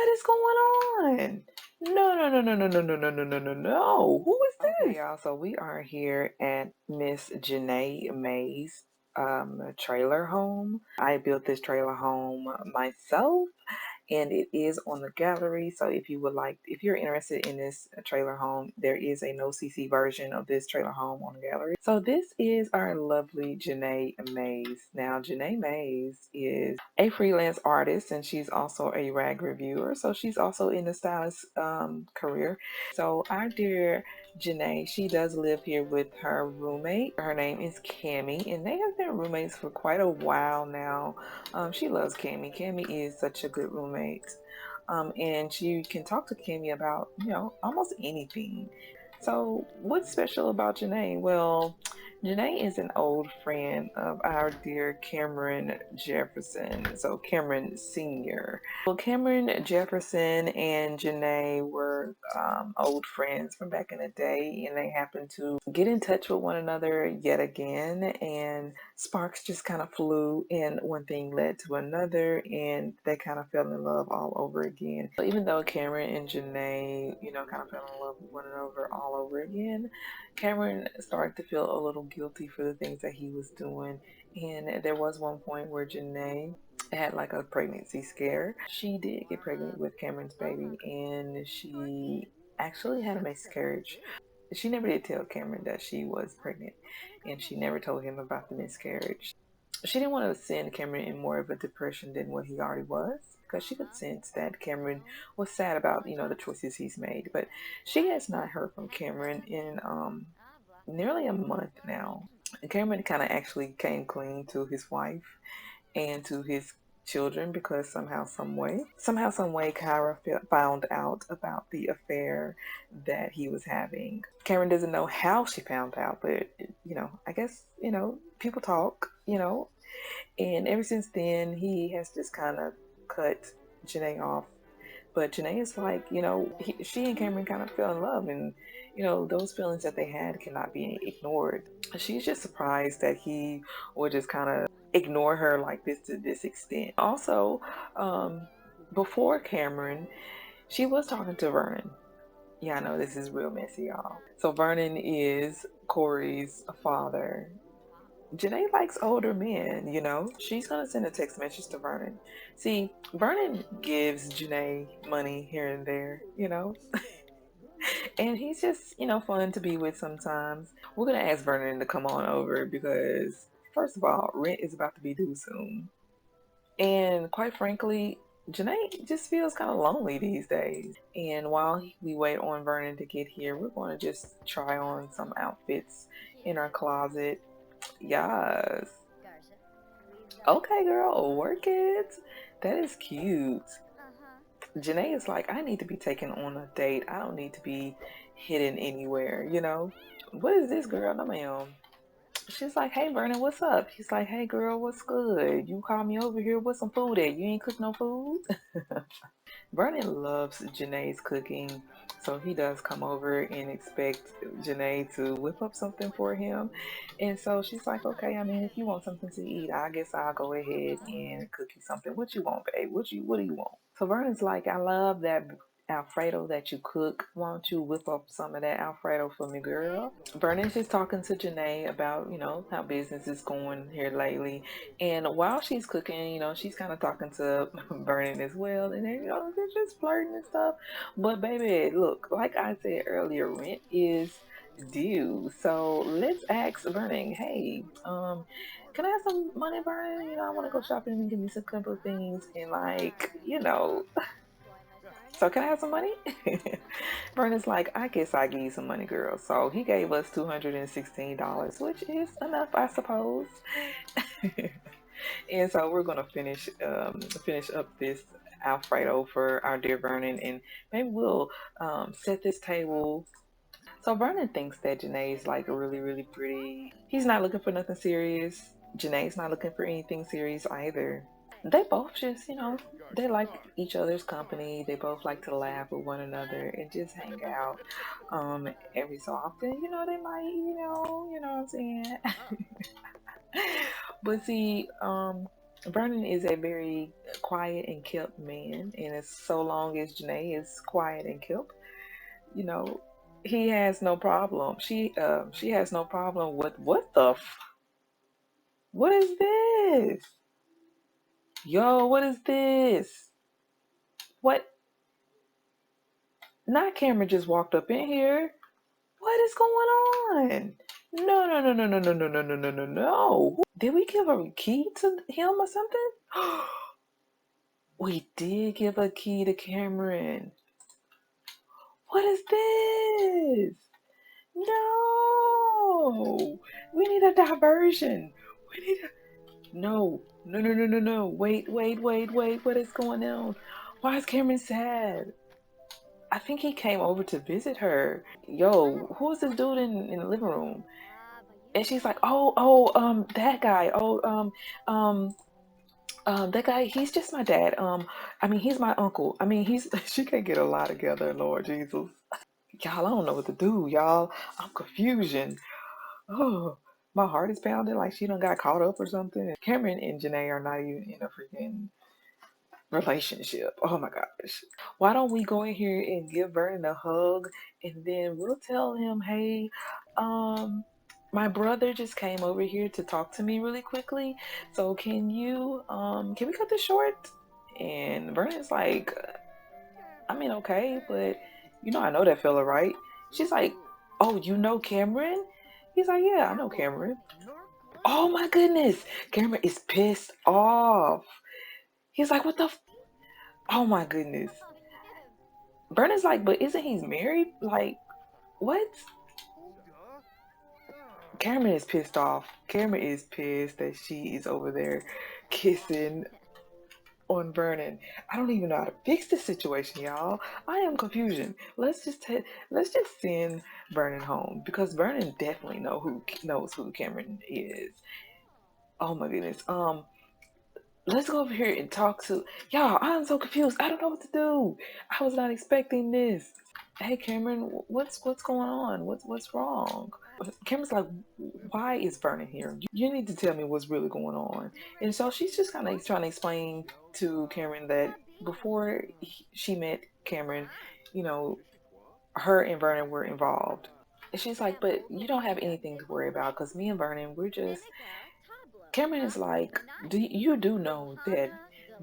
What is going on? No, no, no, no, no, no, no, no, no, no, no, no. Who is this? Okay, y'all. So we are here at Miss Janae May's trailer home. I built this trailer home myself, and it is on the gallery. So if you're interested in this trailer home, there is a no CC version of this trailer home on the gallery. So this is our lovely Janae Mays. Now Janae Mays is a freelance artist, and she's also a rag reviewer. So she's also in the stylist career. So our dear Janae, she does live here with her roommate. Her name is Cammie, and they have been roommates for quite a while now. She loves Cammie. Cammie is such a good roommate. And she can talk to Cammie about, almost anything. So what's special about Janae? Well, Janae is an old friend of our dear Cameron Jefferson. So Cameron Sr. Well, Cameron Jefferson and Janae were old friends from back in the day, and they happened to get in touch with one another yet again, and sparks just kind of flew, and one thing led to another, and they kind of fell in love all over again. So even though Cameron and Janae, kind of fell in love with one another all over again, Cameron started to feel a little guilty for the things that he was doing. And there was one point where Janae had like a pregnancy scare. She did get pregnant with Cameron's baby, and she actually had a miscarriage. She never did tell Cameron that she was pregnant, and she never told him about the miscarriage. She didn't want to send Cameron in more of a depression than what he already was, because she could sense that Cameron was sad about, the choices he's made. But she has not heard from Cameron in nearly a month now. Cameron kind of actually came clean to his wife and to his children, because some way, Kyra found out about the affair that he was having. Cameron doesn't know how she found out, but I guess people talk, and ever since then he has just kind of cut Janae off. But Janae is like, she and Cameron kind of fell in love, and those feelings that they had cannot be ignored. She's just surprised that he would just kind of ignore her like this to this extent. Also, before Cameron, she was talking to Vernon. Yeah, I know this is real messy, y'all. So Vernon is Corey's father. Janae likes older men, She's gonna send a text message to Vernon. See, Vernon gives Janae money here and there, and he's just, fun to be with sometimes. We're gonna ask Vernon to come on over because, first of all, rent is about to be due soon. And quite frankly, Janae just feels kind of lonely these days. And while we wait on Vernon to get here, we're going to just try on some outfits in our closet. Yes. Okay, girl, work it. That is cute. Janae is like, I need to be taken on a date. I don't need to be hidden anywhere, What is this, girl? No, ma'am. She's like, hey, Vernon, what's up? He's like, hey, girl, what's good? You called me over here with some food at. You ain't cook no food? Vernon loves Janae's cooking, so he does come over and expect Janae to whip up something for him. And so she's like, okay, I mean, if you want something to eat, I guess I'll go ahead and cook you something. What you want, babe? What do you want? So Vernon's like, I love that Alfredo that you cook. Why don't you whip up some of that Alfredo for me, girl? Vernon's just talking to Janae about, how business is going here lately. And while she's cooking, she's kind of talking to Vernon as well. And then, they're just flirting and stuff. But baby, look, like I said earlier, rent is due. So let's ask Vernon, hey, can I have some money, Vernon? I want to go shopping and give me some couple of things. And so can I have some money? Vernon's like, I guess I give you some money, girl. So he gave us $216, which is enough, I suppose. And so we're gonna finish up this Alfredo for our dear Vernon, and maybe we'll set this table. So Vernon thinks that Janae's like really, really pretty. He's not looking for nothing serious. Janae's not looking for anything serious either. They both just, they like each other's company. They both like to laugh with one another and just hang out. Every so often, they might, you know what I'm saying? But see, Vernon is a very quiet and kept man, and as so long as Janae is quiet and kept, you know, he has no problem. She has no problem with what is this? Yo, what is this? What? Not Cameron just walked up in here. What is going on? No, no, no, no, no, no, no, no, no, no, no, no. Did we give a key to him or something? We did give a key to Cameron. What is this? No. We need a diversion. We need a no. No, no, no, no, no. Wait, wait, wait, wait. What is going on? Why is Cameron sad? I think he came over to visit her. Yo, who is this dude in the living room? And she's like, that guy. That guy, he's just my dad. I mean, he's my uncle. I mean, he's, she can't get a lot together, Lord Jesus. Y'all, I don't know what to do, y'all. I'm confusion. Oh, my heart is pounding like she done got caught up or something. Cameron and Janae are not even in a freaking relationship. Oh my gosh. Why don't we go in here and give Vernon a hug and then we'll tell him, hey, um, my brother just came over here to talk to me really quickly. So can we cut this short? And Vernon's like, I mean, okay, but I know that fella, right? She's like, oh, you know Cameron? He's like, yeah, I know Cameron. Oh my goodness. Cameron is pissed off. He's like, what the oh my goodness. Vernon's like, but isn't he married? Like, what? Cameron is pissed off. Cameron is pissed that she is over there kissing on Vernon. I don't even know how to fix this situation, y'all. I am confusion. Let's just send Vernon home because Vernon definitely knows who Cameron is. Oh my goodness. Let's go over here and talk to y'all. I'm so confused. I don't know what to do. I was not expecting this. Hey Cameron, what's going on? What's wrong? Cameron's like, why is Vernon here? You need to tell me what's really going on. And so she's just kind of trying to explain to Cameron that before she met Cameron, you know, her and Vernon were involved. And she's like, but you don't have anything to worry about because me and Vernon, we're just Cameron is like, do know that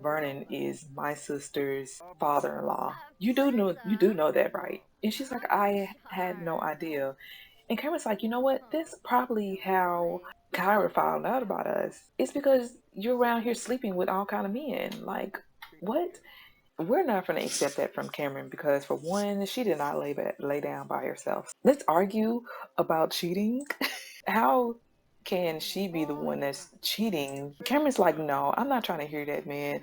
Vernon is my sister's father-in-law? You do know that, right? And she's like, I had no idea. And Cameron's like, you know what? That's probably how Kyra found out about us. It's because you're around here sleeping with all kind of men. Like, what? We're not going to accept that from Cameron because, for one, she did not lay down by herself. Let's argue about cheating. How can she be the one that's cheating? Cameron's like, no, I'm not trying to hear that, man.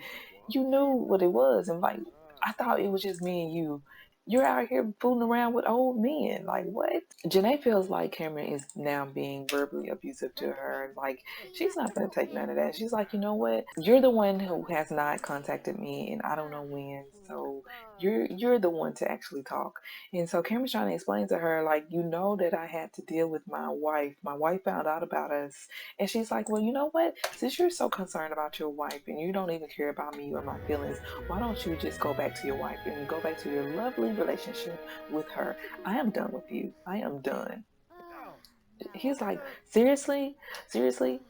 You knew what it was, and like, I thought it was just me and you. You're out here fooling around with old men. Like, what? Janae feels like Cameron is now being verbally abusive to her. Like, she's not going to take none of that. She's like, you know what? You're the one who has not contacted me, and I don't know when. So you're the one to actually talk. And so Cameron's trying to explain to her, like, you know that I had to deal with my wife. My wife found out about us. And she's like, well, you know what? Since you're so concerned about your wife and you don't even care about me or my feelings, why don't you just go back to your wife and go back to your lovely relationship with her? I am done with you. I am done. He's like, seriously? Seriously?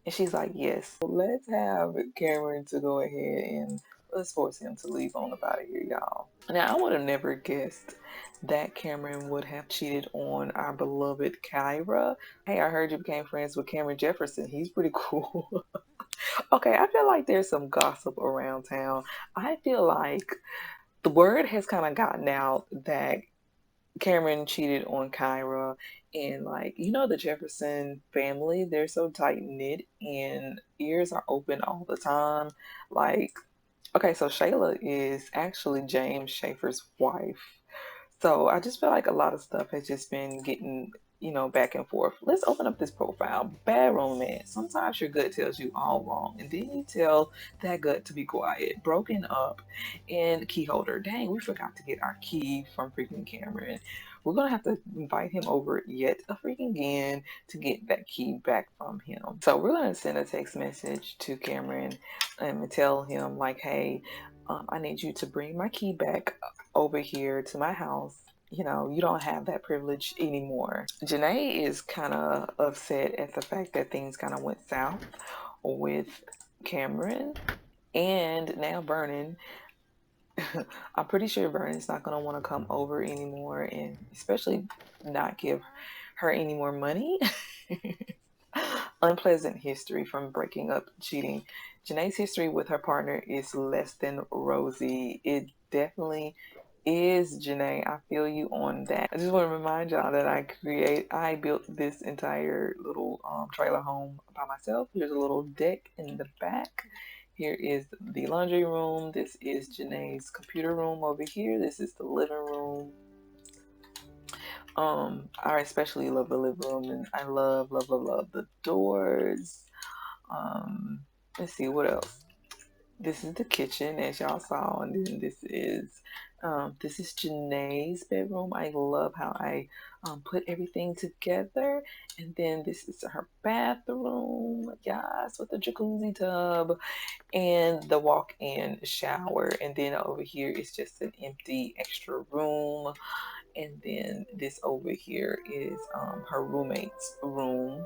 And she's like, yes. So let's have Cameron to go ahead and let's force him to leave on up out of here, y'all. Now, I would have never guessed that Cameron would have cheated on our beloved Kyra. Hey, I heard you became friends with Cameron Jefferson. He's pretty cool. Okay, I feel like there's some gossip around town. I feel like the word has kind of gotten out that Cameron cheated on Kyra, and like the Jefferson family, they're so tight knit and ears are open all the time. Like, okay, so Shayla is actually James Schaefer's wife. So I just feel like a lot of stuff has just been getting you know, back and forth. Let's open up this profile. Bad romance. Sometimes your gut tells you all wrong, and then you tell that gut to be quiet. Broken up, and key holder. Dang, we forgot to get our key from freaking Cameron. We're gonna have to invite him over yet a freaking again to get that key back from him. So we're gonna send a text message to Cameron and tell him like, hey, I need you to bring my key back over here to my house. You know, you don't have that privilege anymore. Janae is kind of upset at the fact that things kind of went south with Cameron and now Vernon. I'm pretty sure Vernon's not going to want to come over anymore, and especially not give her any more money. Unpleasant history from breaking up, cheating. Janae's history with her partner is less than rosy. It definitely is, Janae. I feel you on that. I just want to remind y'all that I built this entire little trailer home by myself. Here's a little deck in the back. Here is the laundry room. This is Janae's computer room over here. This is the living room. I especially love the living room, and I love the doors. Let's see what else. This is the kitchen, as y'all saw, and then this is Janae's bedroom. I love how I put everything together, and then this is her bathroom, yes, with the jacuzzi tub and the walk-in shower, and then over here is just an empty extra room. And then this over here is her roommate's room.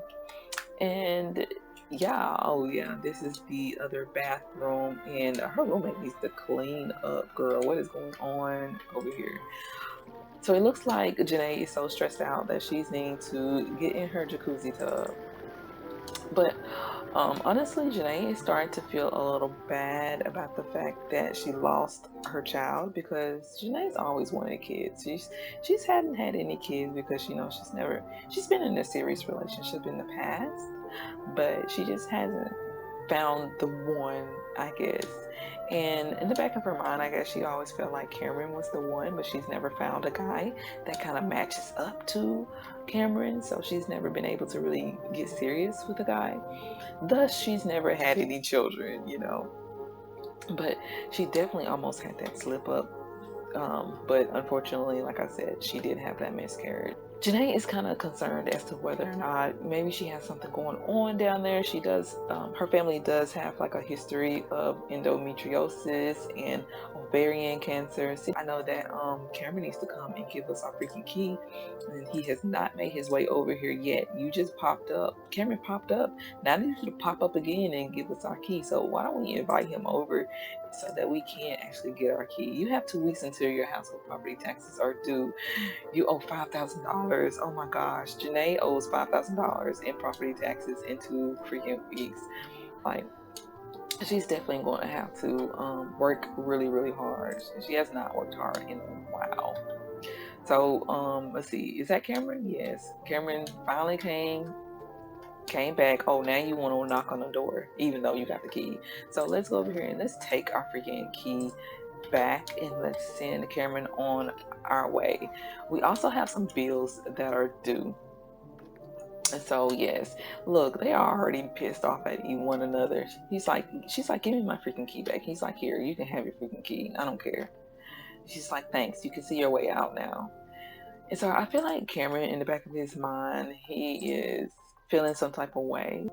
And yeah, oh yeah, this is the other bathroom. And her roommate needs to clean up, girl. What is going on over here? So it looks like Janae is so stressed out that she's needing to get in her jacuzzi tub. But honestly, Janae is starting to feel a little bad about the fact that she lost her child, because Janae's always wanted kids. She's hadn't had any kids because, you know, she's been in a serious relationship in the past, but she just hasn't found the one, I guess. And in the back of her mind, I guess she always felt like Cameron was the one, but she's never found a guy that kind of matches up to Cameron. So she's never been able to really get serious with a guy. Thus, she's never had any children, you know. But she definitely almost had that slip up. But unfortunately, like I said, she did have that miscarriage. Janae is kind of concerned as to whether or not maybe she has something going on down there. She does, her family does have like a history of endometriosis and ovarian cancer. See, I know that Cameron needs to come and give us our freaking key, and he has not made his way over here yet. You just popped up. Cameron popped up. Now I need you to pop up again and give us our key. So why don't we invite him over so that we can actually get our key? You have 2 weeks until your household property taxes are due. You owe $5,000. Oh my gosh, Janae owes $5,000 in property taxes in 2 freaking weeks. Like, she's definitely going to have to work really, really hard. She has not worked hard in a while. So let's see, is that Cameron? Yes, Cameron finally came back. Oh, now you want to knock on the door even though you got the key. So let's go over here and let's take our freaking key back, and let's send Cameron on our way. We also have some bills that are due. And so yes, look, they are already pissed off at one another. She's like, give me my freaking key back. He's like, here, you can have your freaking key. I don't care. She's like, thanks, you can see your way out now. And so I feel like Cameron, in the back of his mind, he is feeling some type of way.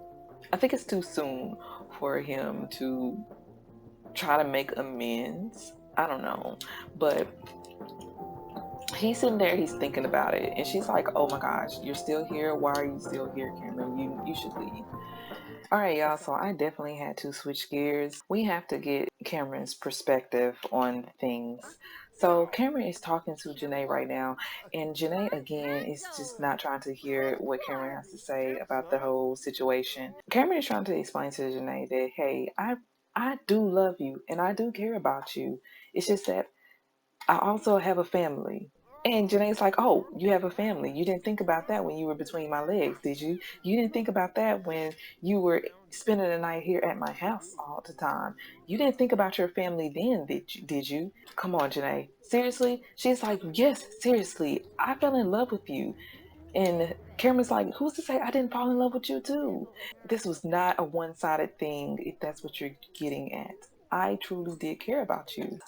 I think it's too soon for him to try to make amends. I don't know, but he's sitting there, he's thinking about it, and she's like, oh my gosh, you're still here? Why are you still here, Cameron? You should leave. All right, y'all, so I definitely had to switch gears. We have to get Cameron's perspective on things. So Cameron is talking to Janae right now, and Janae again is just not trying to hear what Cameron has to say about the whole situation. Cameron is trying to explain to Janae that, hey, I do love you and I do care about you. It's just that I also have a family. And Janae's like, oh, you have a family. You didn't think about that when you were between my legs, did you? You didn't think about that when you were spending the night here at my house all the time. You didn't think about your family then, did you? Come on, Janae. Seriously? She's like, yes, seriously. I fell in love with you. And Cameron's like, who's to say I didn't fall in love with you too? This was not a one-sided thing, if that's what you're getting at. I truly did care about you.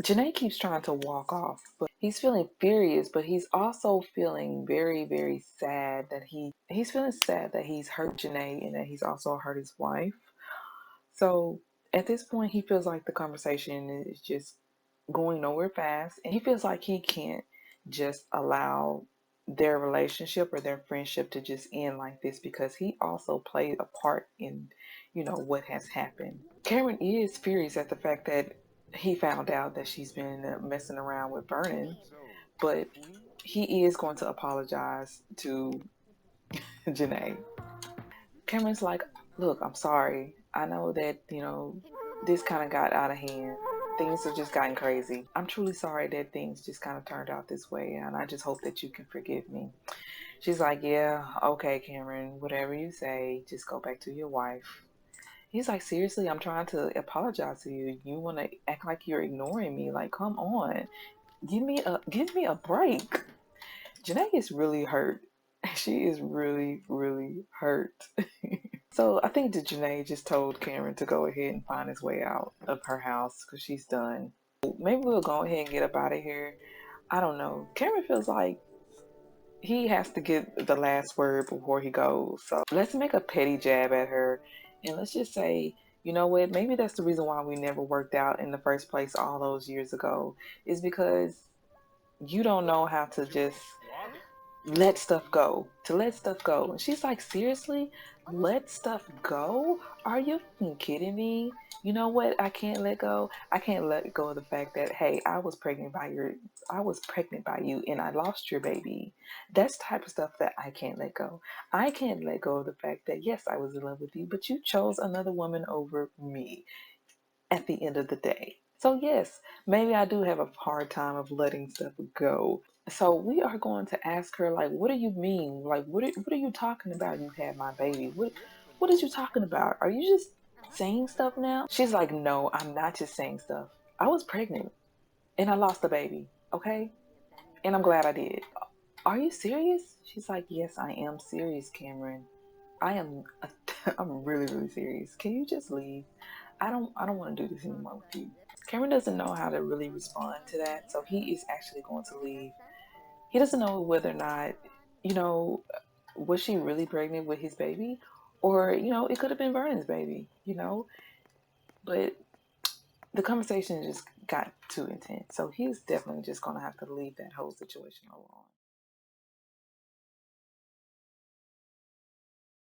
Janae keeps trying to walk off, but he's feeling furious, but he's also feeling very, very sad that he's feeling sad that he's hurt Janae and that he's also hurt his wife. So at this point, he feels like the conversation is just going nowhere fast, and he feels like he can't just allow their relationship or their friendship to just end like this because he also played a part in, what has happened. Cameron is furious at the fact that he found out that she's been messing around with Vernon, but he is going to apologize to Janae. Cameron's like, look, I'm sorry. I know that, this kind of got out of hand. Things have just gotten crazy. I'm truly sorry that things just kind of turned out this way, and I just hope that you can forgive me. She's like, yeah, okay, Cameron, whatever you say, just go back to your wife. He's like, seriously, I'm trying to apologize to you. You want to act like you're ignoring me? Like, come on, give me a break. Janae is really hurt. She is really, really hurt. So I think that Janae just told Cameron to go ahead and find his way out of her house because she's done. Maybe we'll go ahead and get up out of here. I don't know. Cameron feels like he has to get the last word before he goes. So let's make a petty jab at her and let's just say, you know what, maybe that's the reason why we never worked out in the first place all those years ago, is because you don't know how to just let stuff go, to let stuff go. And she's like, seriously, let stuff go? Are you kidding me? You know what? I can't let go. I can't let go of the fact that, hey, I was pregnant by you and I lost your baby. That's the type of stuff that I can't let go. I can't let go of the fact that, yes, I was in love with you, but you chose another woman over me at the end of the day. So yes, maybe I do have a hard time of letting stuff go. So we are going to ask her, like, what do you mean? Like, what are you talking about? You had my baby. What is you talking about? Are you just saying stuff now? She's like, no, I'm not just saying stuff. I was pregnant and I lost the baby. Okay, and I'm glad I did. Are you serious? She's like, yes, I am serious, Cameron. I am. I'm really, really serious. Can you just leave? I don't want to do this anymore with you. Cameron doesn't know how to really respond to that, so he is actually going to leave. He doesn't know whether or not, you know, was she really pregnant with his baby? Or, it could have been Vernon's baby, But the conversation just got too intense. So he's definitely just going to have to leave that whole situation alone.